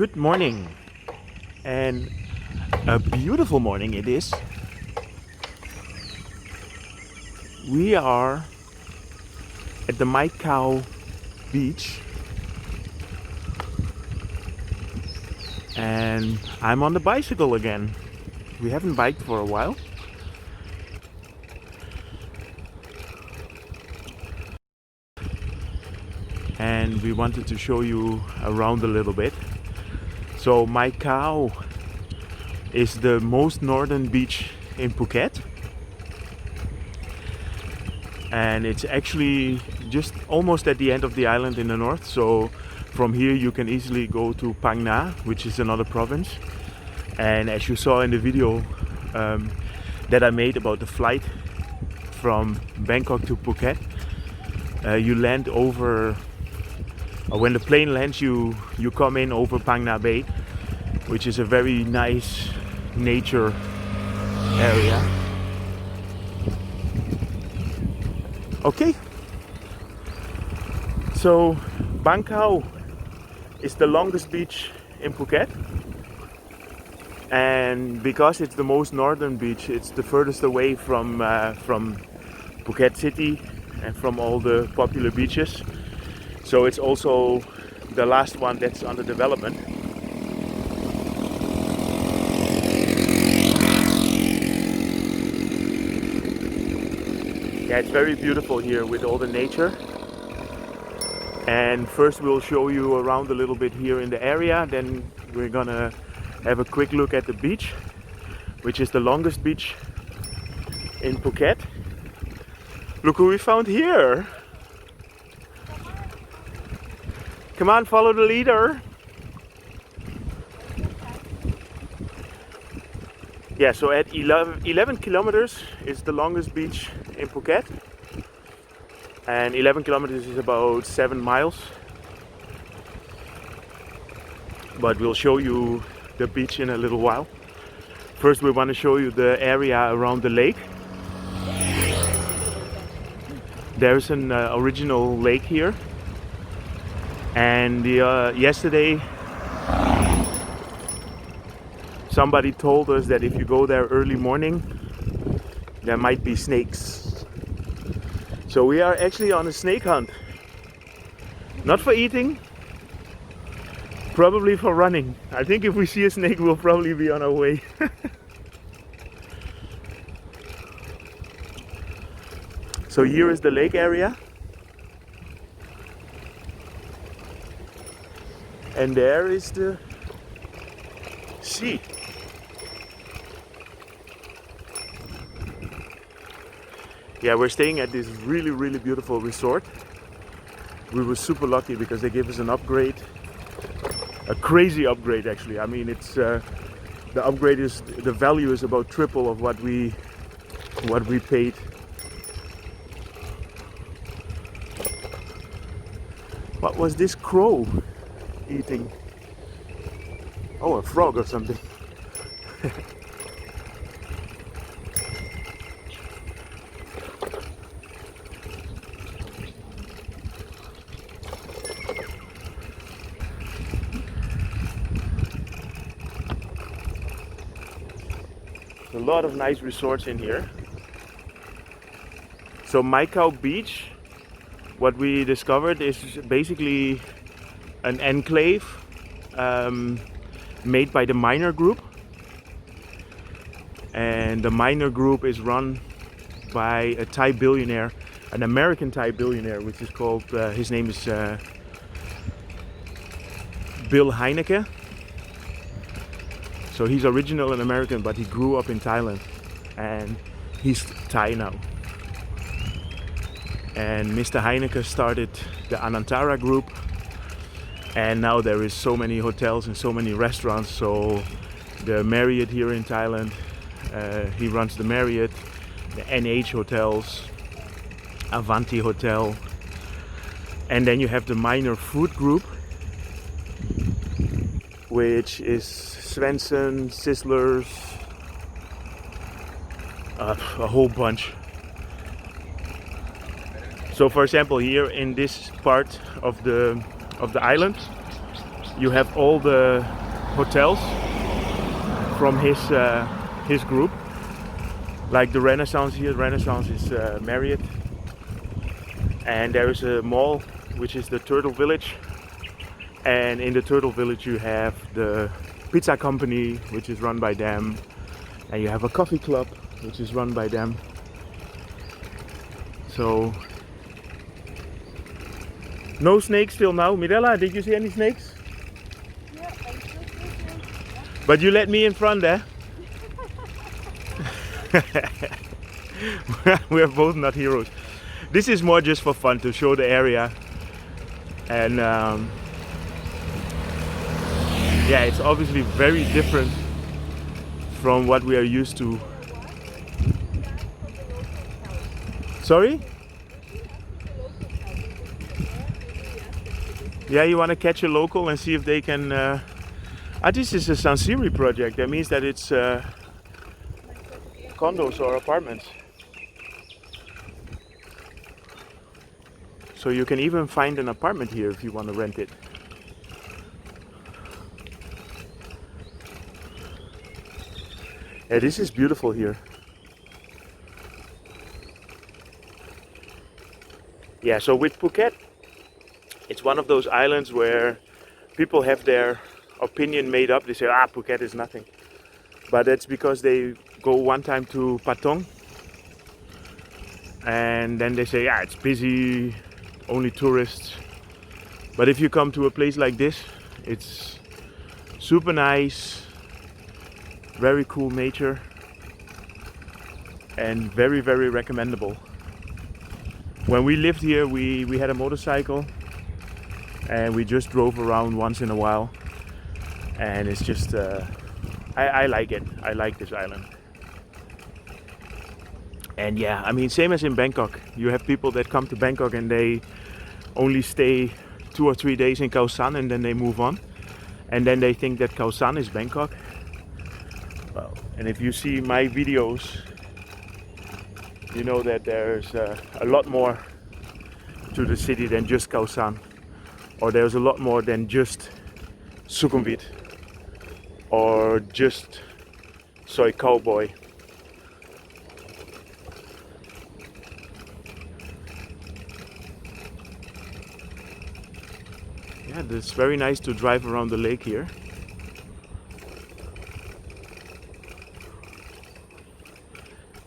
Good morning, and a beautiful morning it is. We are at the Mai Khao beach, and I'm on the bicycle again. We haven't biked for a while. And we wanted to show you around a little bit. So Mai Khao is the most northern beach in Phuket, and it's actually just almost at the end of the island in the north. So from here you can easily go to Phang Na, which is another province. And as you saw in the video that I made about the flight from Bangkok to Phuket, you land over, when the plane lands, you come in over Phang Na Bay, which is a very nice nature area. Okay, so Mai Khao is the longest beach in Phuket, and because it's the most northern beach, it's the furthest away from Phuket city and from all the popular beaches. So it's also the last one that's under development. Yeah, it's very beautiful here with all the nature. And first we'll show you around a little bit here in the area, then we're gonna have a quick look at the beach, which is the longest beach in Phuket. Look who we found here! Come on, follow the leader! Yeah, so at 11 kilometers is the longest beach in Phuket, and 11 kilometers is about 7 miles. But we'll show you the beach in a little while. First we want to show you the area around the lake. There's an original lake here, and yesterday somebody told us that if you go there early morning, there might be snakes. So we are actually on a snake hunt. Not for eating, probably for running. I think if we see a snake, we'll probably be on our way. So here is the lake area. And there is the sea. Yeah, we're staying at this really beautiful resort. We were super lucky because they gave us an upgrade, a crazy upgrade actually. I mean, it's the upgrade is, the value is about triple of what we paid. What was this crow eating? Oh, a frog or something. A lot of nice resorts in here. So Mai Khao Beach, what we discovered is basically an enclave made by the Miner Group. And the Miner Group is run by a Thai billionaire, an American Thai billionaire, which is called, his name is Bill Heineke. So he's original and American, but he grew up in Thailand, and he's Thai now. And Mr. Heineke started the Anantara group, and now there is so many hotels and so many restaurants. So the Marriott here in Thailand, he runs the Marriott, the NH hotels, Avanti Hotel, and then you have the Miner Food Group, which is Svensson, Sizzlers, a whole bunch. So for example, here in this part of the island, you have all the hotels from his group, like the Renaissance here. Renaissance is Marriott, and there is a mall which is the Turtle Village, and in the Turtle Village you have the pizza company which is run by them, and you have a coffee club which is run by them. So no snakes till now. Mirella, did you see any snakes? Yeah, I saw snakes. But you let me in front there. We're both not heroes. This is more just for fun, to show the area. And yeah, it's obviously very different from what we are used to. Sorry? Yeah, you want to catch a local and see if they can... this is a Sansiri project. That means that it's condos or apartments. So you can even find an apartment here if you want to rent it. Yeah, this is beautiful here. Yeah, so with Phuket, it's one of those islands where people have their opinion made up. They say, Phuket is nothing. But that's because they go one time to Patong, and then they say, it's busy, only tourists. But if you come to a place like this, it's super nice, very cool nature, and very, very recommendable. When we lived here, we had a motorcycle, and we just drove around once in a while, and it's just I like it. I like this island. And yeah, I mean, same as in Bangkok, you have people that come to Bangkok and they only stay 2 or 3 days in Khao San, and then they move on, and then they think that Khao San is Bangkok. Well, and if you see my videos, you know that there's a lot more to the city than just Khao San, or there's a lot more than just Sukhumvit or just Soi Cowboy. Yeah, it's very nice to drive around the lake here.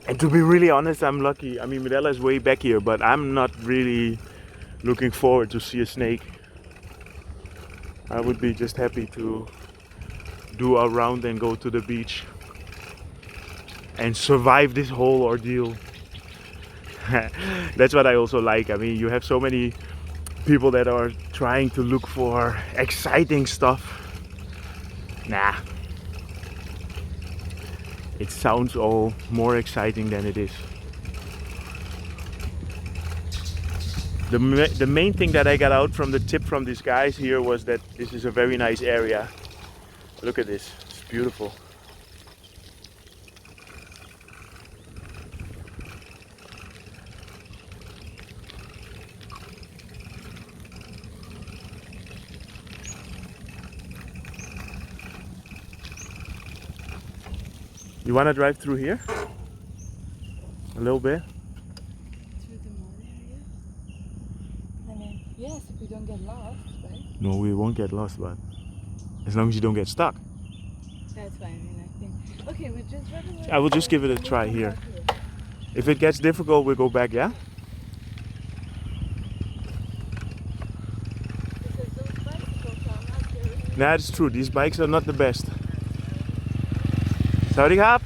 And to be really honest, I'm lucky. I mean, Mirella is way back here, but I'm not really looking forward to see a snake. I would be just happy to do a round and go to the beach and survive this whole ordeal. That's what I also like. I mean, you have so many people that are trying to look for exciting stuff. Nah. It sounds all more exciting than it is. The main thing that I got out from the tip from these guys here was that this is a very nice area. Look at this, it's beautiful. You want to drive through here? A little bit? Through the mall area? I mean, yes, if we don't get lost, right? No, we won't get lost, but as long as you don't get stuck. That's fine, I mean, I think. Okay, we just drive away. I will just give it a try here. If it gets difficult, we'll go back, yeah? Because those bicycles are not very... Nah, it's true. These bikes are not the best. Sawadee krap.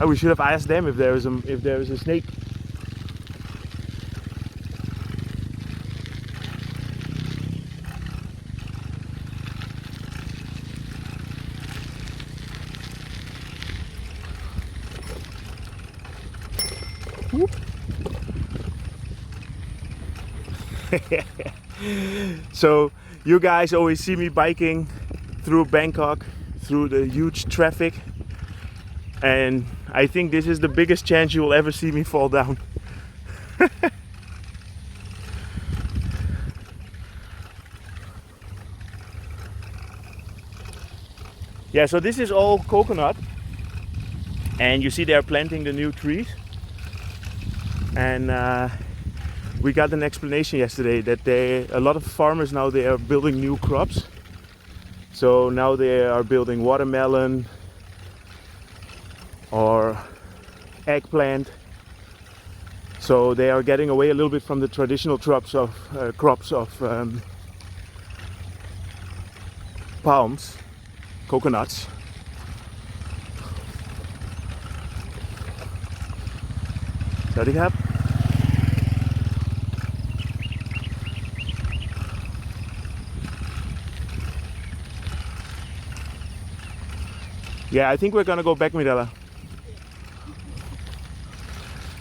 Oh, we should have asked them if there is a snake. Whoop. So you guys always see me biking through Bangkok, through the huge traffic, and I think this is the biggest chance you will ever see me fall down. Yeah, so this is all coconut, and you see they are planting the new trees. And we got an explanation yesterday that a lot of farmers now, they are building new crops. So now they are building watermelon or eggplant. So they are getting away a little bit from the traditional crops of palms, coconuts. Sorry, Cap. Yeah, I think we're gonna go back, Mirella.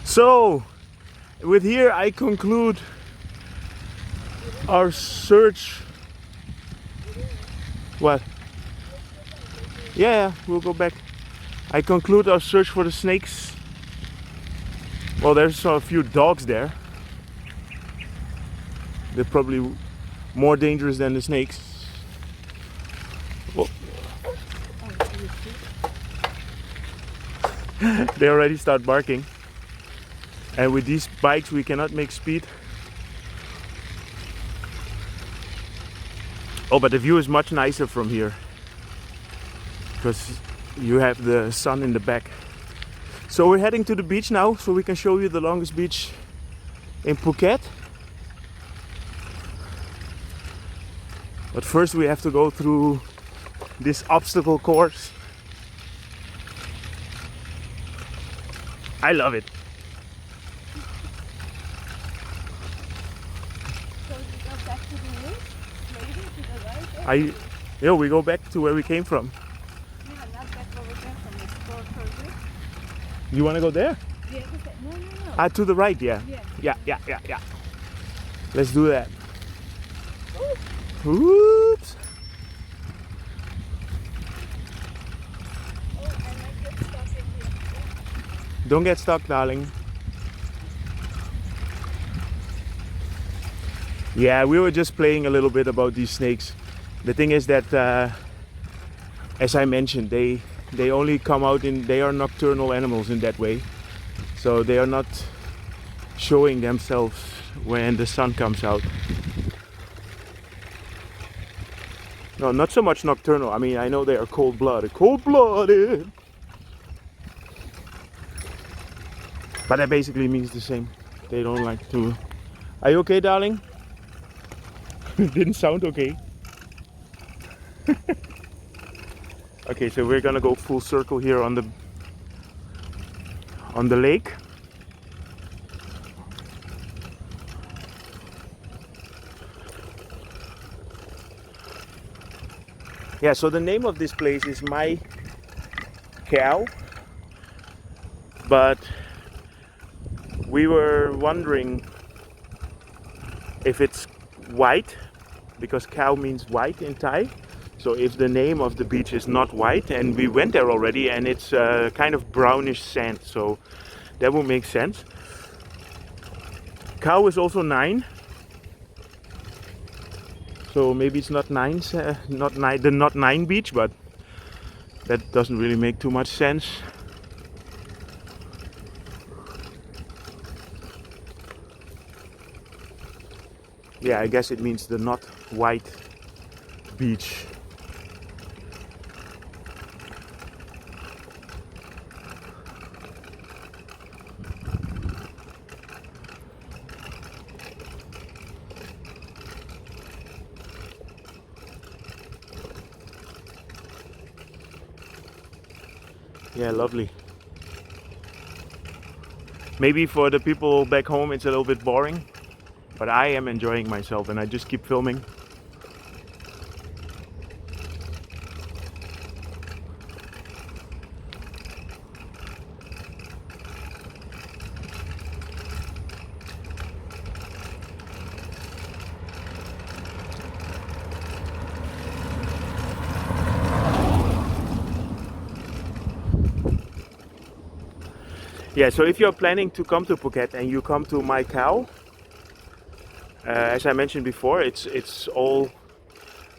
So, with here I conclude our search. What? Yeah, we'll go back. I conclude our search for the snakes. Well, there's a few dogs there. They're probably more dangerous than the snakes. Oh. They already start barking. And with these bikes we cannot make speed. Oh, but the view is much nicer from here, because you have the sun in the back. So we're heading to the beach now, so we can show you the longest beach in Phuket. But first we have to go through this obstacle course. I love it. So we go back to the woods, maybe to the right. Yeah, we go back to where we came from. Yeah, not back where we came from. Let's go further. You want to go there? Yeah, no. Ah, to the right, yeah. Yeah. Let's do that. Oops. Oh, I might get stuck in here. Don't get stuck, darling. Yeah, we were just playing a little bit about these snakes. The thing is that, as I mentioned, they only come out they are nocturnal animals in that way. So they are not showing themselves when the sun comes out. No, not so much nocturnal. I mean, I know they are cold-blooded. Cold-blooded! But that basically means the same. They don't like to... Are you okay, darling? Didn't sound okay. Okay, so we're gonna go full circle here on the lake. Yeah, so the name of this place is Mai Khao, but we were wondering if it's white, because cow means white in Thai. So if the name of the beach is not white, and we went there already and it's kind of brownish sand, so that would make sense. Cow is also 9. So maybe it's not the not 9 beach, but that doesn't really make too much sense. Yeah, I guess it means the not white beach. Yeah, lovely. Maybe for the people back home it's a little bit boring, but I am enjoying myself and I just keep filming. Yeah, so if you're planning to come to Phuket and you come to Mai Khao, as I mentioned before, it's all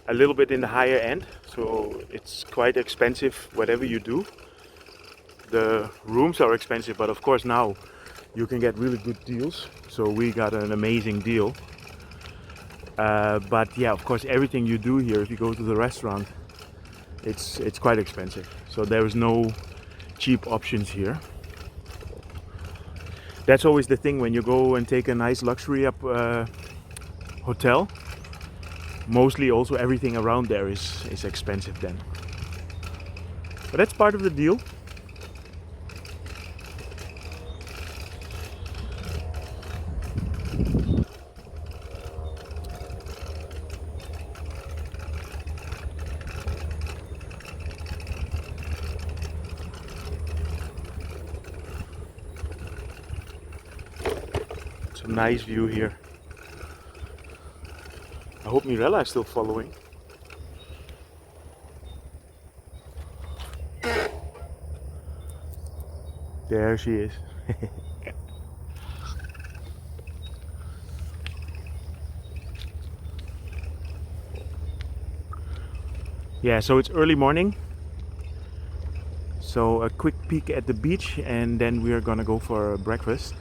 a little bit in the higher end, so it's quite expensive whatever you do. The rooms are expensive, but of course now you can get really good deals, so we got an amazing deal. But yeah, of course everything you do here, if you go to the restaurant, it's quite expensive, so there is no cheap options here. That's always the thing when you go and take a nice luxury hotel. Mostly also everything around there is expensive then. But that's part of the deal. It's a nice view here. I hope Mirella is still following. There she is. Yeah, so it's early morning. So a quick peek at the beach and then we are gonna go for breakfast.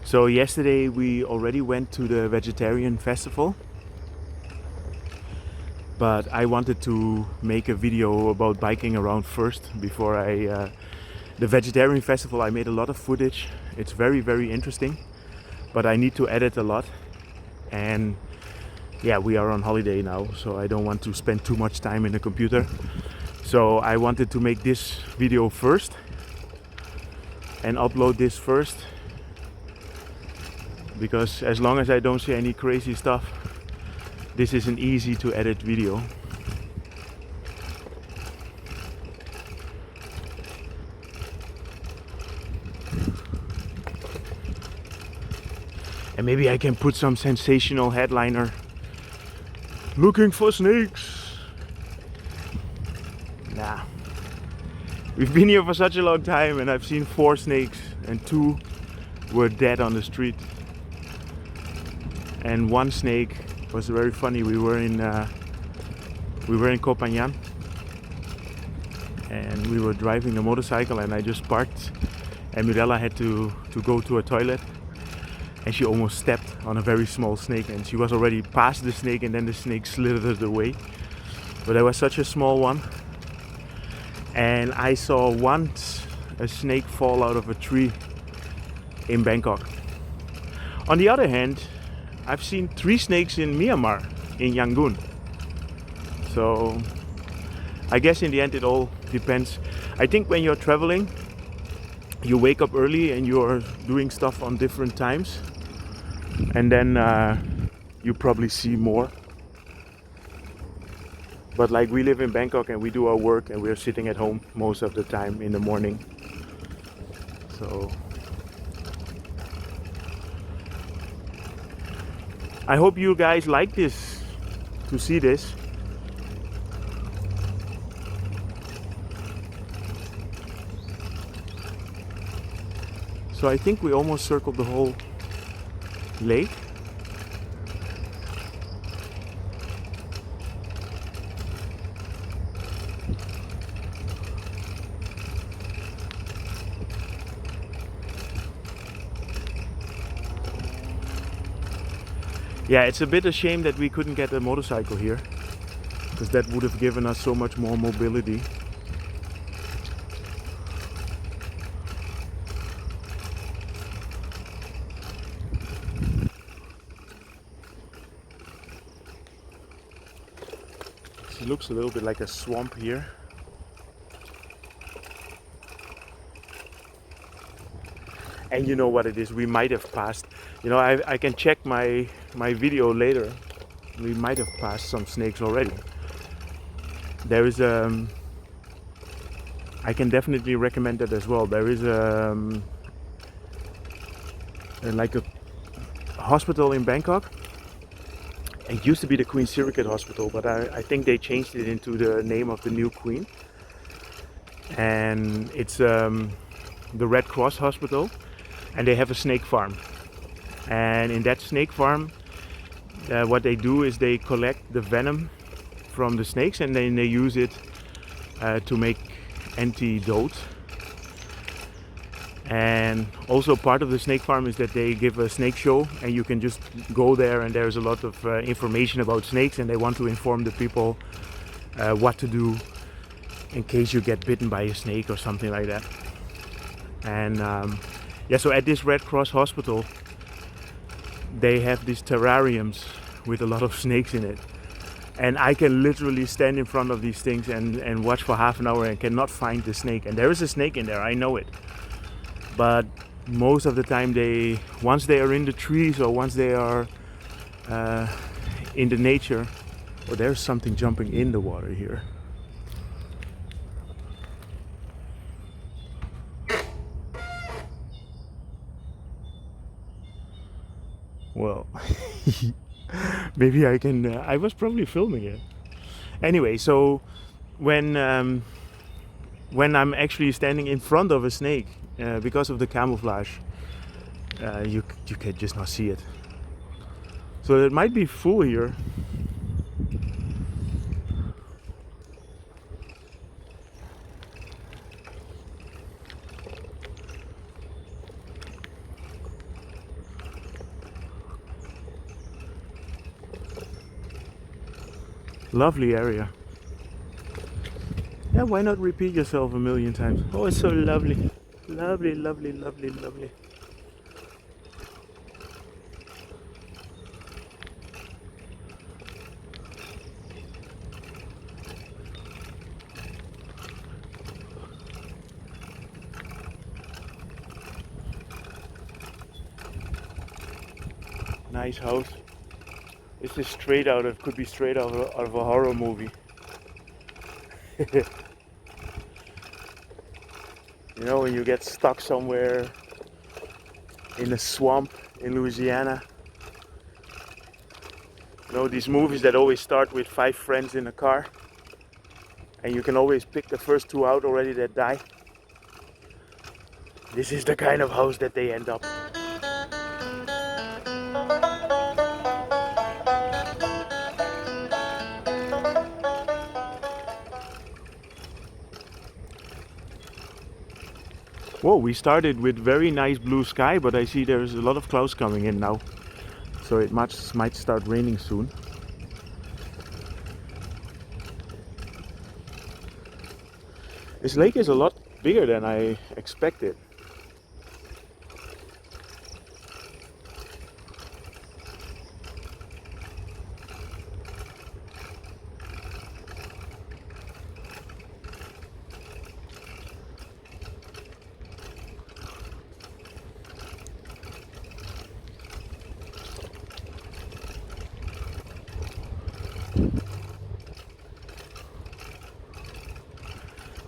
So yesterday we already went to the vegetarian festival, but I wanted to make a video about biking around first before the vegetarian festival. I made a lot of footage. It's very interesting, but I need to edit a lot, and yeah, we are on holiday now, so I don't want to spend too much time in the computer. So I wanted to make this video first and upload this first, because as long as I don't see any crazy stuff, this is an easy to edit video. And maybe I can put some sensational headliner. Looking for snakes. Nah. We've been here for such a long time and I've seen 4 snakes and 2 were dead on the street. And 1 snake was very funny. We were in Koh Phangan and we were driving a motorcycle and I just parked and Mirella had to go to a toilet and she almost stepped on a very small snake and she was already past the snake and then the snake slithered away. But there was such a small one. And I saw once a snake fall out of a tree in Bangkok. On the other hand, I've seen 3 snakes in Myanmar, in Yangon. So I guess in the end it all depends. I think when you're traveling, you wake up early and you're doing stuff on different times, and then you probably see more. But like we live in Bangkok and we do our work and we're sitting at home most of the time in the morning. So I hope you guys like this, to see this. So I think we almost circled the whole lake. Yeah, it's a bit a shame that we couldn't get a motorcycle here, because that would have given us so much more mobility. It looks a little bit like a swamp here. And you know what it is, we might have passed, you know, I can check my video later. We might have passed some snakes already. There is I can definitely recommend that as well. There is like a hospital in Bangkok. It used to be the Queen Sirikit Hospital, but I think they changed it into the name of the new queen. And it's the Red Cross hospital, and they have a snake farm. And in that snake farm, what they do is they collect the venom from the snakes, and then they use it to make antidote. And also part of the snake farm is that they give a snake show, and you can just go there, and there's a lot of information about snakes, and they want to inform the people what to do in case you get bitten by a snake or something like that. And yeah, so at this Red Cross hospital they have these terrariums with a lot of snakes in it, and I can literally stand in front of these things and watch for half an hour and cannot find the snake. And there is a snake in there, I know it, but most of the time once they are in the trees or once they are in the nature. Oh, there's something jumping in the water here. Well, maybe I can. I was probably filming it. Anyway, so when I'm actually standing in front of a snake, because of the camouflage, you can just not see it. So it might be full here. Lovely area. Yeah, why not repeat yourself a million times? Oh, it's so lovely. Lovely, lovely, lovely, lovely. Nice house. This is straight out of, could be straight out of a horror movie. You know, when you get stuck somewhere in a swamp in Louisiana. You know, these movies that always start with 5 friends in a car, and you can always pick the first 2 out already that die. This is the kind of house that they end up. Whoa, we started with very nice blue sky, but I see there's a lot of clouds coming in now. So it might start raining soon. This lake is a lot bigger than I expected.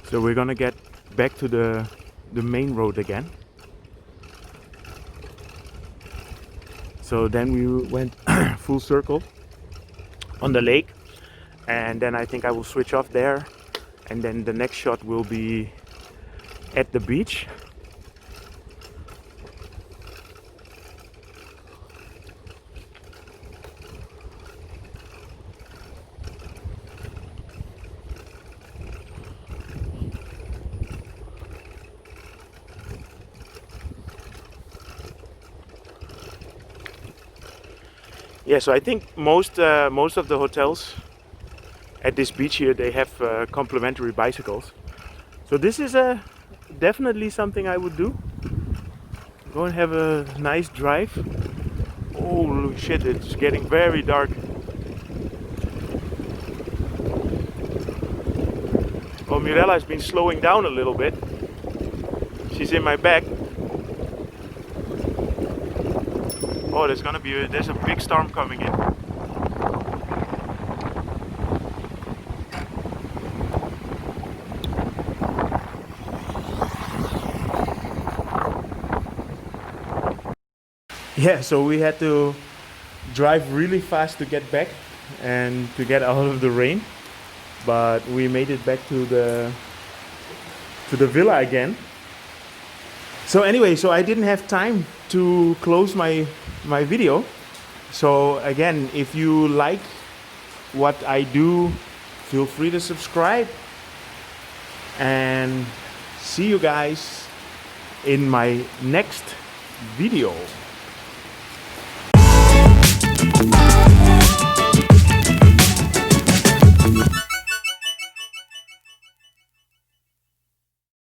So we're gonna get back to the main road again. So then we went full circle on the lake, and then I think I will switch off there, and then the next shot will be at the beach. Yeah, so I think most of the hotels at this beach here, they have complimentary bicycles. So this is definitely something I would do. Go and have a nice drive. Oh shit, it's getting very dark. Well, Mirella's been slowing down a little bit. She's in my back. Oh, there's a big storm coming in. Yeah, so we had to drive really fast to get back and to get out of the rain, but we made it back to the villa again. So anyway, so I didn't have time to close my video. So again, if you like what I do, feel free to subscribe, and see you guys in my next video.